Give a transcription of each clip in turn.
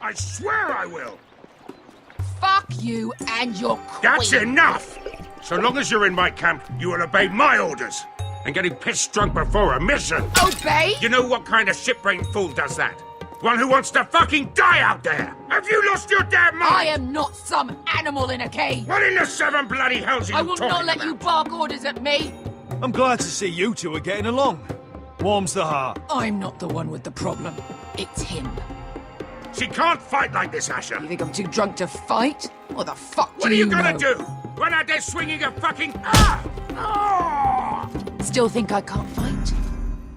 I swear I will! Fuck you and your queen. That's enough! So long as you're in my camp, you will obey my orders. And getting pissed drunk before a mission. Obey? You know what kind of shit-brained fool does that? One who wants to fucking die out there! Have you lost your damn mind? I am not some animal in a cage. What in the seven bloody hells are you I will talking not let about? you bark orders at me. I'm glad to see you two are getting along. Warms the heart. I'm not the one with the problem. It's him. She can't fight like this, Asher. You think I'm too drunk to fight? What the fuck What do are you know? gonna do? Run out there swinging a fucking... Ah! Ah! Still think I can't fight?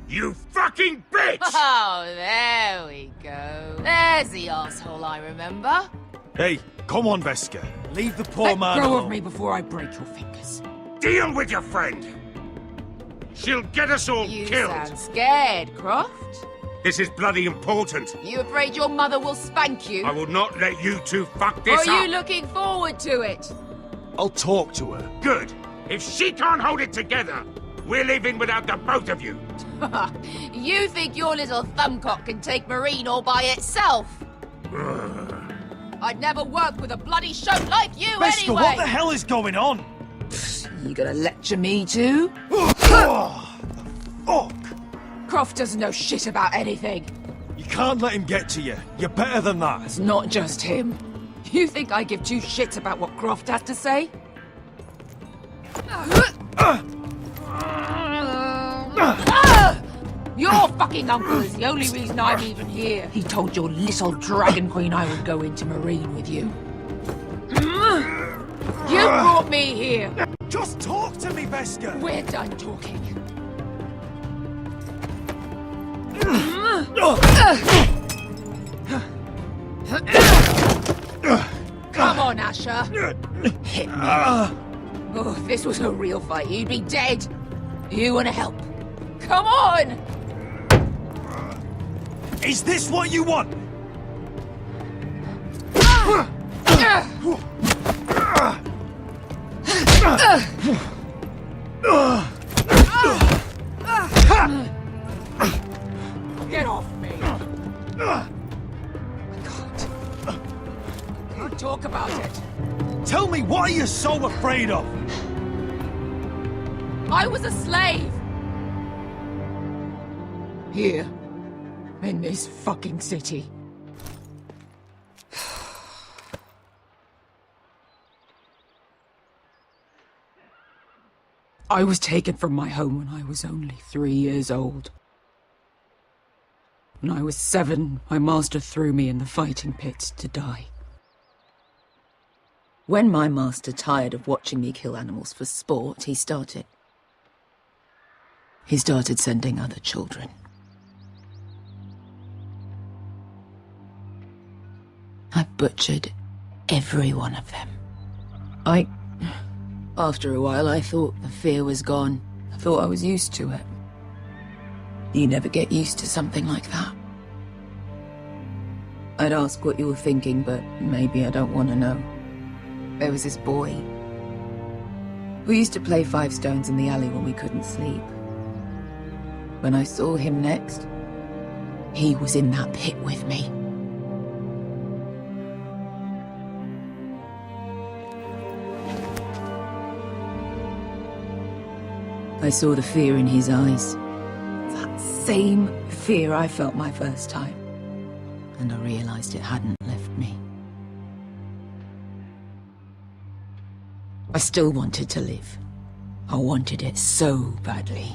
You fucking bitch! Oh, there we go. There's the asshole I remember. Hey, come on, Veska. Leave the poor Let man go alone. of me before I break your fingers. Deal with your friend. She'll get us all You killed. sound scared, Croft. This is bloody important. You afraid your mother will spank you? I will not let you two fuck Or this are up. you looking forward to it? I'll talk to her. Good. If she can't hold it together, we're leaving without the both of you. You think your little thumbcock can take Marine all by itself? I'd never work with a bloody show like you Veska, anyway! what the hell is going on? You gonna lecture me too? Oh, fuck! Croft doesn't know shit about anything. You can't let him get to you. You're better than that. It's not just him. You think I give two shits about what Croft has to say? Your fucking uncle is the only reason I'm even here. He told your little dragon queen I would go into Marine with you. You brought me here. Just talk to me, Veska! We're done talking. Come on, Asher. Hit me. Oh, if this was a real fight, you'd be dead. You wanna help? Come on! Is this what you want? Get off me! I can't talk about it. Tell me, what are you so afraid of? I was a slave! Here. In this fucking city. I was taken from my home when I was only 3 years old. When I was 7, my master threw me in the fighting pits to die. When my master tired of watching me kill animals for sport, he started sending other children. I butchered every one of them. After a while, I thought the fear was gone. I thought I was used to it. You never get used to something like that. I'd ask what you were thinking, but maybe I don't want to know. There was this boy. We used to play 5 stones in the alley when we couldn't sleep. When I saw him next, he was in that pit with me. I saw the fear in his eyes. That same fear I felt my first time. And I realized it hadn't left me. I still wanted to live. I wanted it so badly.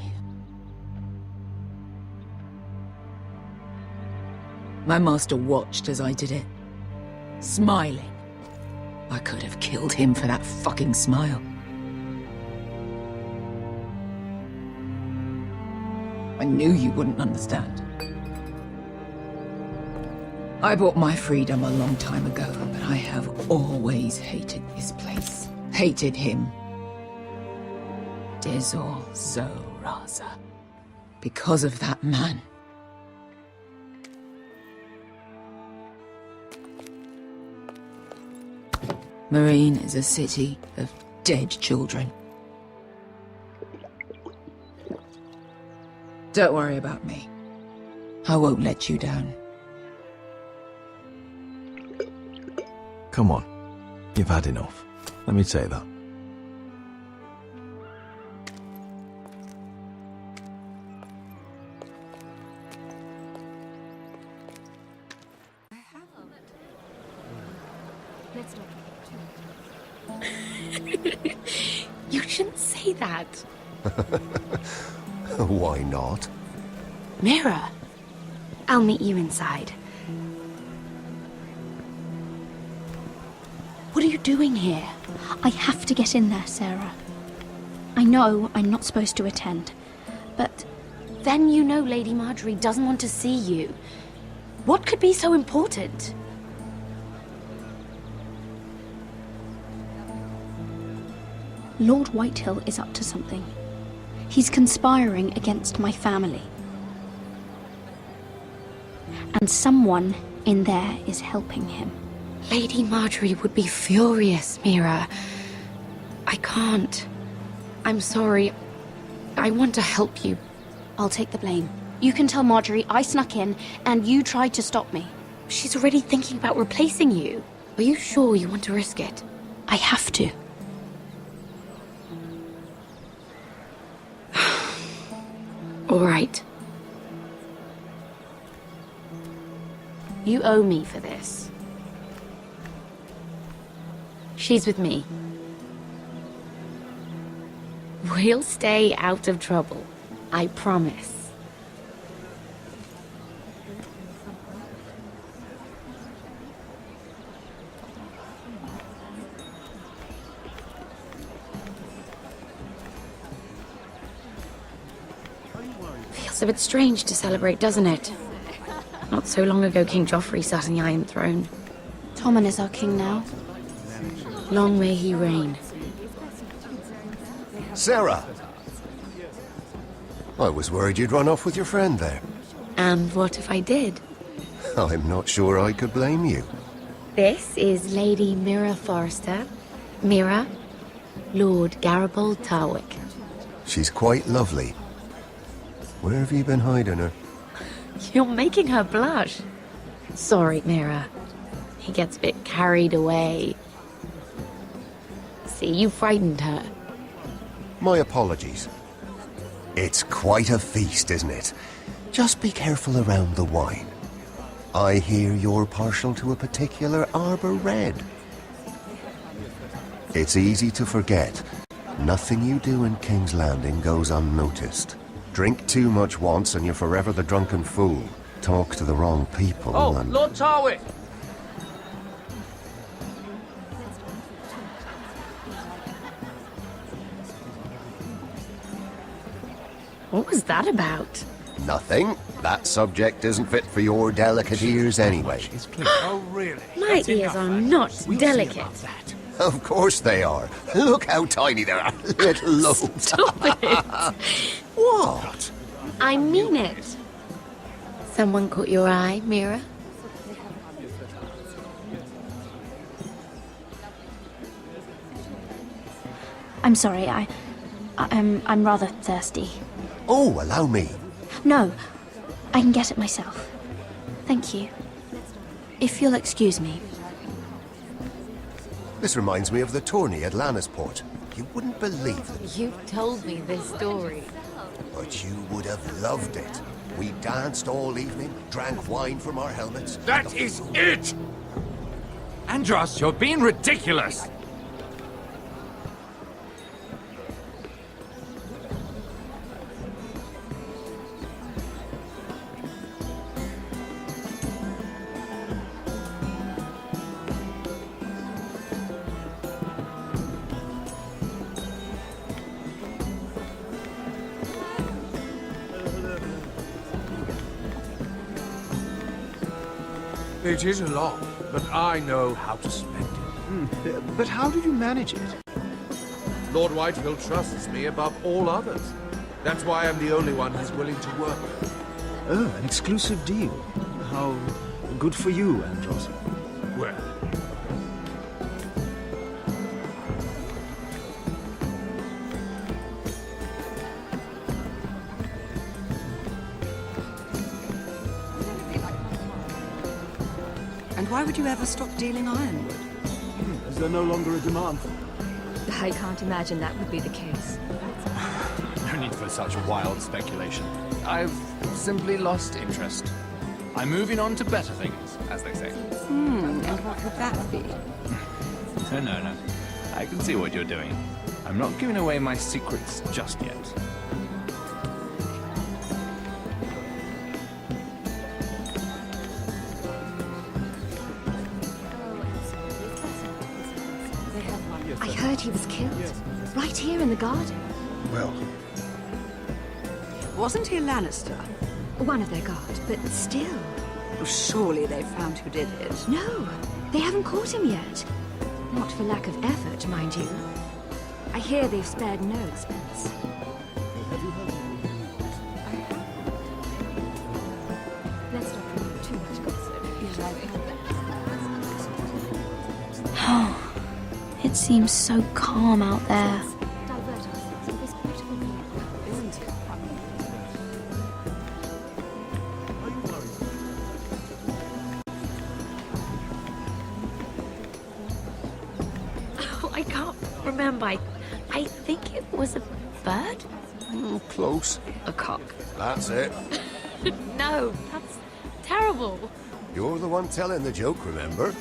My master watched as I did it, smiling. I could have killed him for that fucking smile. I knew you wouldn't understand. I bought my freedom a long time ago, but I have always hated this place. Hated him. Dezor Zoraza. Because of that man. Marine is a city of dead children. Don't worry about me. I won't let you down. Come on. You've had enough. Let me say that. You shouldn't say that. Why not? Mira, I'll meet you inside. What are you doing here? I have to get in there, Sarah. I know I'm not supposed to attend, but Then you know Lady Marjorie doesn't want to see you. What could be so important? Lord Whitehill is up to something. He's conspiring against my family. And someone in there is helping him. Lady Marjorie would be furious, Mira. I can't. I'm sorry. I want to help you. I'll take the blame. You can tell Marjorie I snuck in and you tried to stop me. She's already thinking about replacing you. Are you sure you want to risk it? I have to. All right. You owe me for this. She's with me. We'll stay out of trouble. I promise. Feels a bit strange to celebrate, doesn't it? Not so long ago, King Joffrey sat on the Iron Throne. Tommen is our king now. Long may he reign. Sarah! I was worried you'd run off with your friend there. And what if I did? I'm not sure I could blame you. This is Lady Mira Forrester. Mira, Lord Garibald Tarwick. She's quite lovely. Where have you been hiding her? You're making her blush. Sorry, Mira. He gets a bit carried away. See, you frightened her. My apologies. It's quite a feast, isn't it? Just be careful around the wine. I hear you're partial to a particular Arbor Red. It's easy to forget. Nothing you do in King's Landing goes unnoticed. Drink too much once and you're forever the drunken fool. Talk to the wrong people and... Lord Tarwick! What was that about? Nothing. That subject isn't fit for your delicate ears anyway. Oh, really? My ears are not delicate. Of course they are. Look how tiny they are. Little lobes. Stop it. What? I mean it. Someone caught your eye, Mira? I'm sorry, I'm rather thirsty. Oh, allow me. No, I can get it myself. Thank you. If you'll excuse me. This reminds me of the tourney at Lannisport. You wouldn't believe it, You told me this story. but you would have loved it. We danced all evening, drank wine from our helmets. That is it! Andros, you're being ridiculous! It is a lot, but I know how to spend it. But how did you manage it? Lord Whitehill trusts me above all others. That's why I'm the only one he's willing to work with. Oh, an exclusive deal. How good for you, Andros. Well, And why would you ever stop dealing ironwood? there no longer a demand? I can't imagine that would be the case. No need for such wild speculation. I've simply lost interest. I'm moving on to better things, as they say. And what would that be? No. I can see what you're doing. I'm not giving away my secrets just yet. I heard he was killed. Right here in the garden. Well, Wasn't he a Lannister? One of their guard, but still. Well, surely they found who did it. No, they haven't caught him yet. Not for lack of effort, mind you. I hear they've spared no expense. Let's not promote too much gossip. Oh, it seems so calm out there. Divert ourselves with this beautiful view, isn't it? Oh, I can't remember. I think it was a bird? Oh, close. A cock. That's it. No, that's terrible. You're the one telling the joke, remember?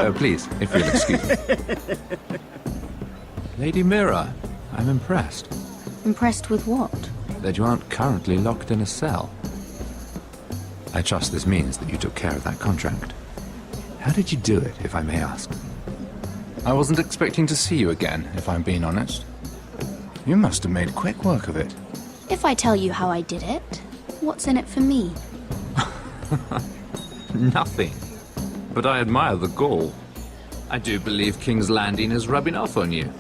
Oh, please, if you'll excuse me. Lady Mira, I'm impressed Impressed with what? that you aren't currently locked in a cell. I trust this means that you took care of that contract. How did you do it, if I may ask? I wasn't expecting to see you again, if I'm being honest. You must have made quick work of it. If I tell you how I did it, what's in it for me? Nothing. But I admire the gall. I do believe King's Landing is rubbing off on you.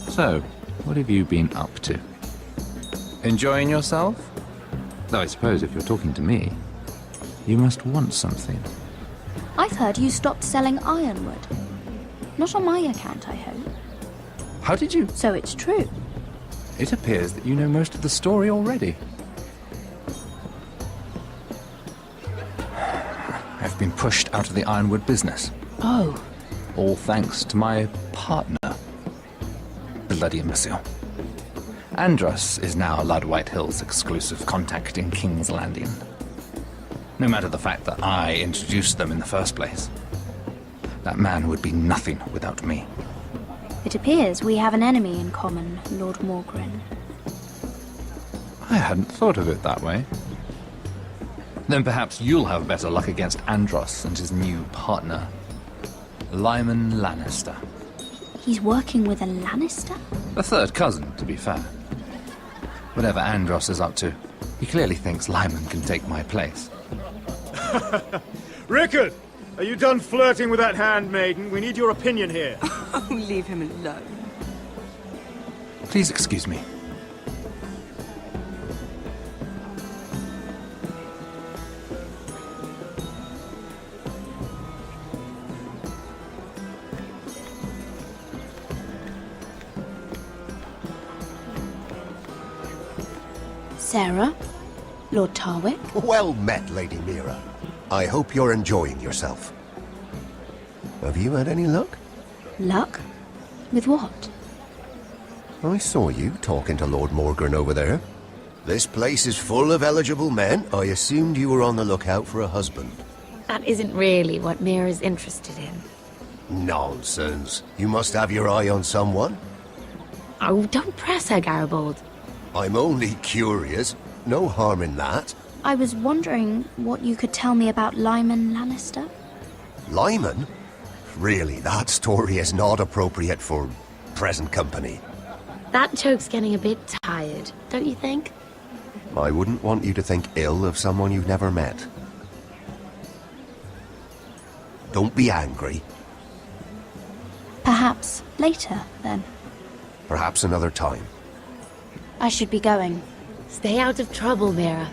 So, what have you been up to? Enjoying yourself? Though I suppose if you're talking to me, you must want something. I've heard you stopped selling ironwood. Not on my account, I hope. How did you? So it's true. It appears that you know most of the story already. I've been pushed out of the ironwood business. Oh. All thanks to my partner. Bloody imbecile. Andros is now Lad Whitehill's exclusive contact in King's Landing. No matter the fact that I introduced them in the first place. That man would be nothing without me. It appears we have an enemy in common, Lord Morgren. I hadn't thought of it that way. Then perhaps you'll have better luck against Andros and his new partner, Lyman Lannister. He's working with a Lannister? A third cousin, to be fair. Whatever Andros is up to, he clearly thinks Lyman can take my place. Rickard! Are you done flirting with that handmaiden? We need your opinion here. Oh, leave him alone. Please excuse me. Sarah? Lord Tarwick? Well met, Lady Mira. I hope you're enjoying yourself. Have you had any luck? Luck? With what? I saw you talking to Lord Morgren over there. This place is full of eligible men. I assumed you were on the lookout for a husband. That isn't really what Mira's interested in. Nonsense. You must have your eye on someone. Oh, don't press her, Garibaldi. I'm only curious. No harm in that. I was wondering what you could tell me about Lyman Lannister. Lyman? Really, that story is not appropriate for present company. That joke's getting a bit tired, don't you think? I wouldn't want you to think ill of someone you've never met. Don't be angry. Perhaps later, then. Perhaps another time. I should be going. Stay out of trouble, Mira.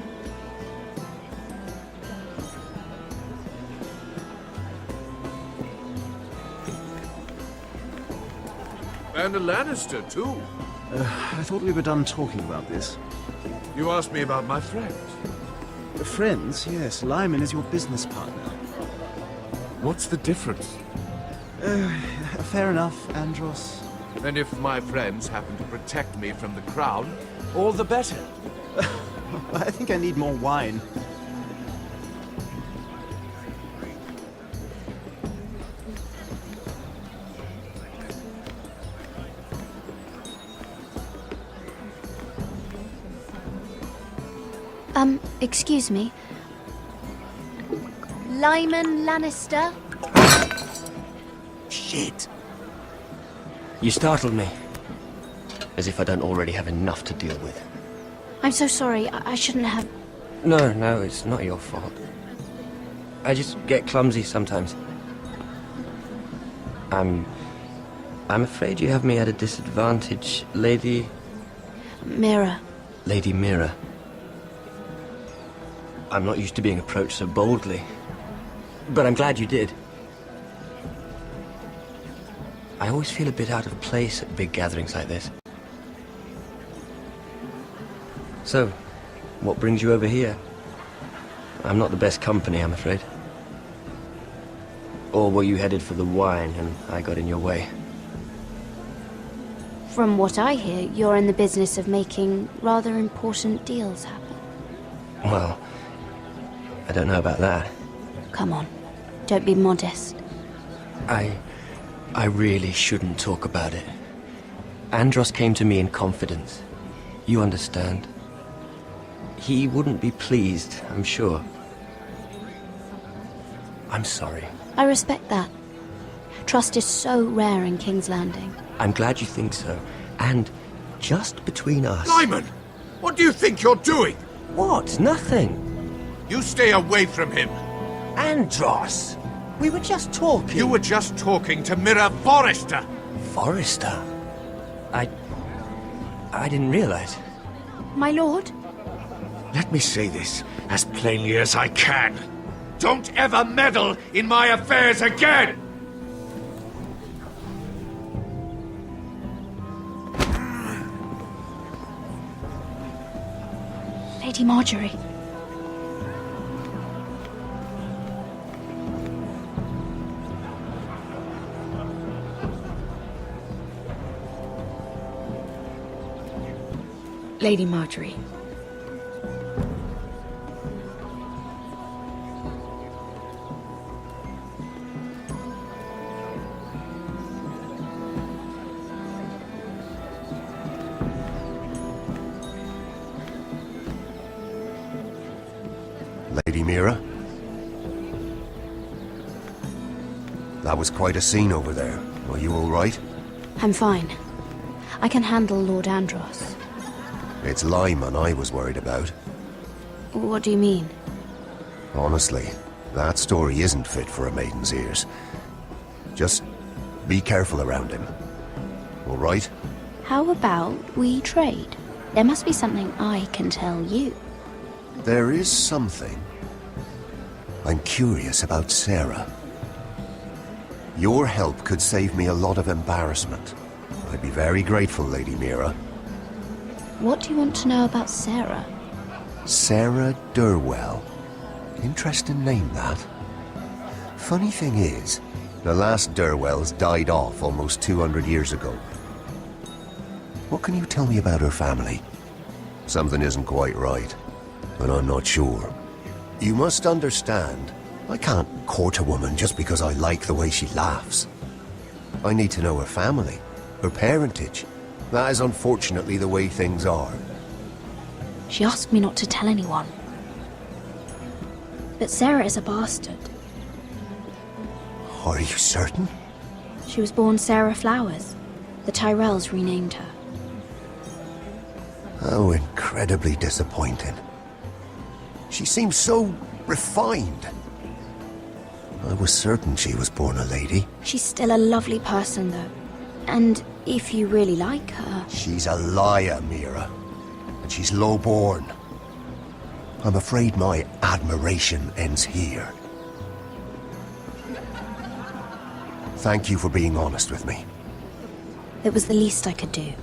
And a Lannister, too. I thought we were done talking about this. You asked me about my friends. Friends, yes. Lyman is your business partner. What's the difference? Fair enough, Andros. And if my friends happen to protect me from the crown, all the better. I think I need more wine. Excuse me. Lyman Lannister? Shit. You startled me. As if I don't already have enough to deal with. I'm so sorry. I shouldn't have... No, it's not your fault. I just get clumsy sometimes. I'm afraid you have me at a disadvantage, Lady... Mira. Lady Mira. I'm not used to being approached so boldly. But I'm glad you did. I always feel a bit out of place at big gatherings like this. So, what brings you over here? I'm not the best company, I'm afraid. Or were you headed for the wine and I got in your way? From what I hear, you're in the business of making rather important deals happen. Well, I don't know about that. Come on, don't be modest. I really shouldn't talk about it. Andros came to me in confidence. You understand. He wouldn't be pleased, I'm sure. I'm sorry. I respect that. Trust is so rare in King's Landing. I'm glad you think so. And just between us... Lyman! What do you think you're doing? What? Nothing. You stay away from him. Andros! We were just talking. You were just talking to Mira Forrester. Forrester? I didn't realize. My lord? Let me say this as plainly as I can. Don't ever meddle in my affairs again! Lady Marjorie. Lady Marjorie. Lady Mira? That was quite a scene over there. Are you all right? I'm fine. I can handle Lord Andros. It's Lyman I was worried about. What do you mean? Honestly, that story isn't fit for a maiden's ears. Just be careful around him. All right? How about we trade? There must be something I can tell you. There is something. I'm curious about Sarah. Your help could save me a lot of embarrassment. I'd be very grateful, Lady Mira. What do you want to know about Sarah? Sarah Durwell. Interesting name, that. Funny thing is, the last Durwells died off almost 200 years ago. What can you tell me about her family? Something isn't quite right, but I'm not sure. You must understand, I can't court a woman just because I like the way she laughs. I need to know her family, her parentage. That is unfortunately the way things are. She asked me not to tell anyone. But Sarah is a bastard. Are you certain? She was born Sarah Flowers. The Tyrells renamed her. How incredibly disappointing. She seems so refined. I was certain she was born a lady. She's still a lovely person, though. And if you really like her... She's a liar, Mira. And she's low-born. I'm afraid my admiration ends here. Thank you for being honest with me. It was the least I could do.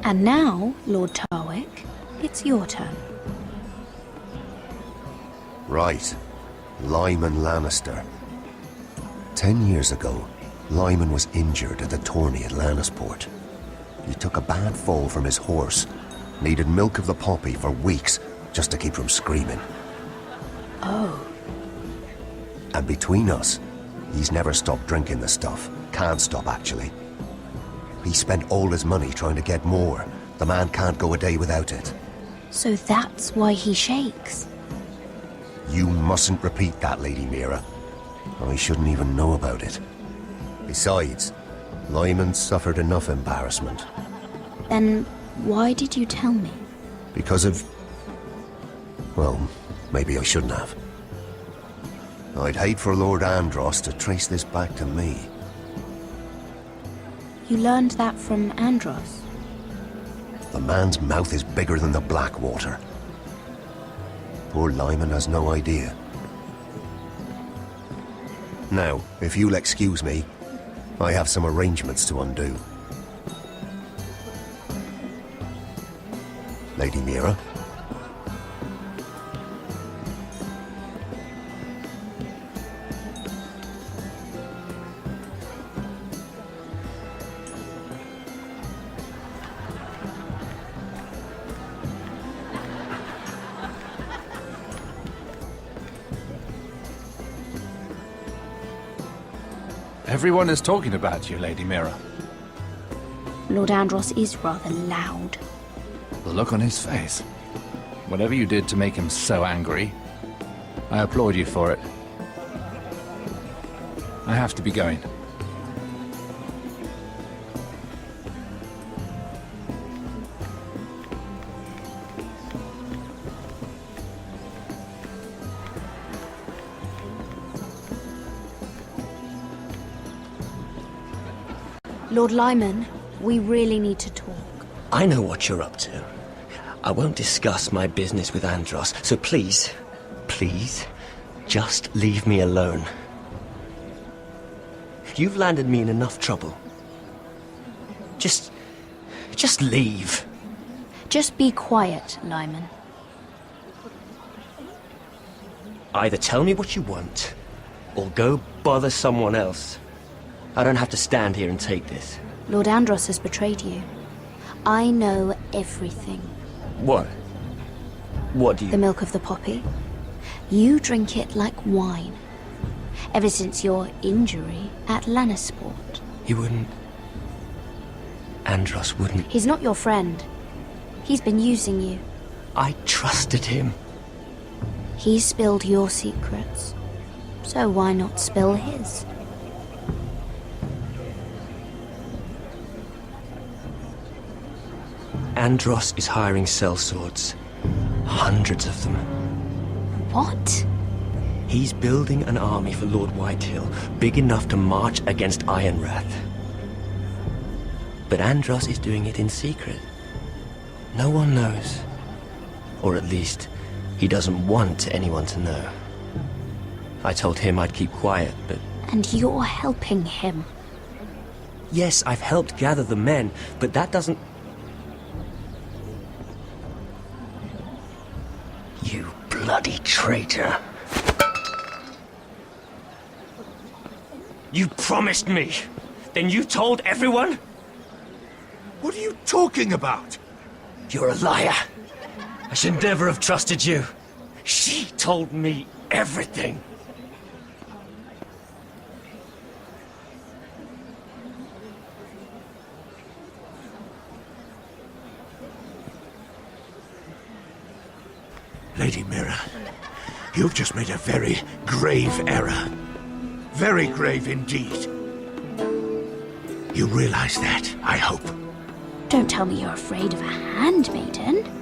And now, Lord Tarwick, it's your turn. Right. Lyman Lannister. 10 years ago, Lyman was injured at the tourney at Lannisport. He took a bad fall from his horse. Needed milk of the poppy for weeks just to keep from screaming. Oh. And between us, he's never stopped drinking the stuff. Can't stop, actually. He spent all his money trying to get more. The man can't go a day without it. So that's why he shakes. You mustn't repeat that, Lady Mira. I shouldn't even know about it. Besides, Lyman suffered enough embarrassment. Then why did you tell me? Because of... well, maybe I shouldn't have. I'd hate for Lord Andros to trace this back to me. You learned that from Andros? The man's mouth is bigger than the Blackwater. Poor Lyman has no idea. Now, if you'll excuse me, I have some arrangements to undo. Lady Mira? Everyone is talking about you, Lady Mira. Lord Andros is rather loud. The look on his face. Whatever you did to make him so angry, I applaud you for it. I have to be going. Lord Lyman, we really need to talk. I know what you're up to. I won't discuss my business with Andros, so please, just leave me alone. You've landed me in enough trouble. Just leave. Just be quiet, Lyman. Either tell me what you want, or go bother someone else. I don't have to stand here and take this. Lord Andros has betrayed you. I know everything. What? What do you... The milk of the poppy. You drink it like wine. Ever since your injury at Lannisport. He wouldn't... Andros wouldn't... He's not your friend. He's been using you. I trusted him. He spilled your secrets. So why not spill his? Andros is hiring sellswords. Hundreds of them. What? He's building an army for Lord Whitehill, big enough to march against Ironrath. But Andros is doing it in secret. No one knows. Or at least, he doesn't want anyone to know. I told him I'd keep quiet, but... And you're helping him. Yes, I've helped gather the men, but that doesn't... You bloody traitor. You promised me. Then you told everyone? What are you talking about? You're a liar. I should never have trusted you. She told me everything. Lady Mira, you've just made a very grave error. Very grave indeed. You realize that, I hope. Don't tell me you're afraid of a handmaiden.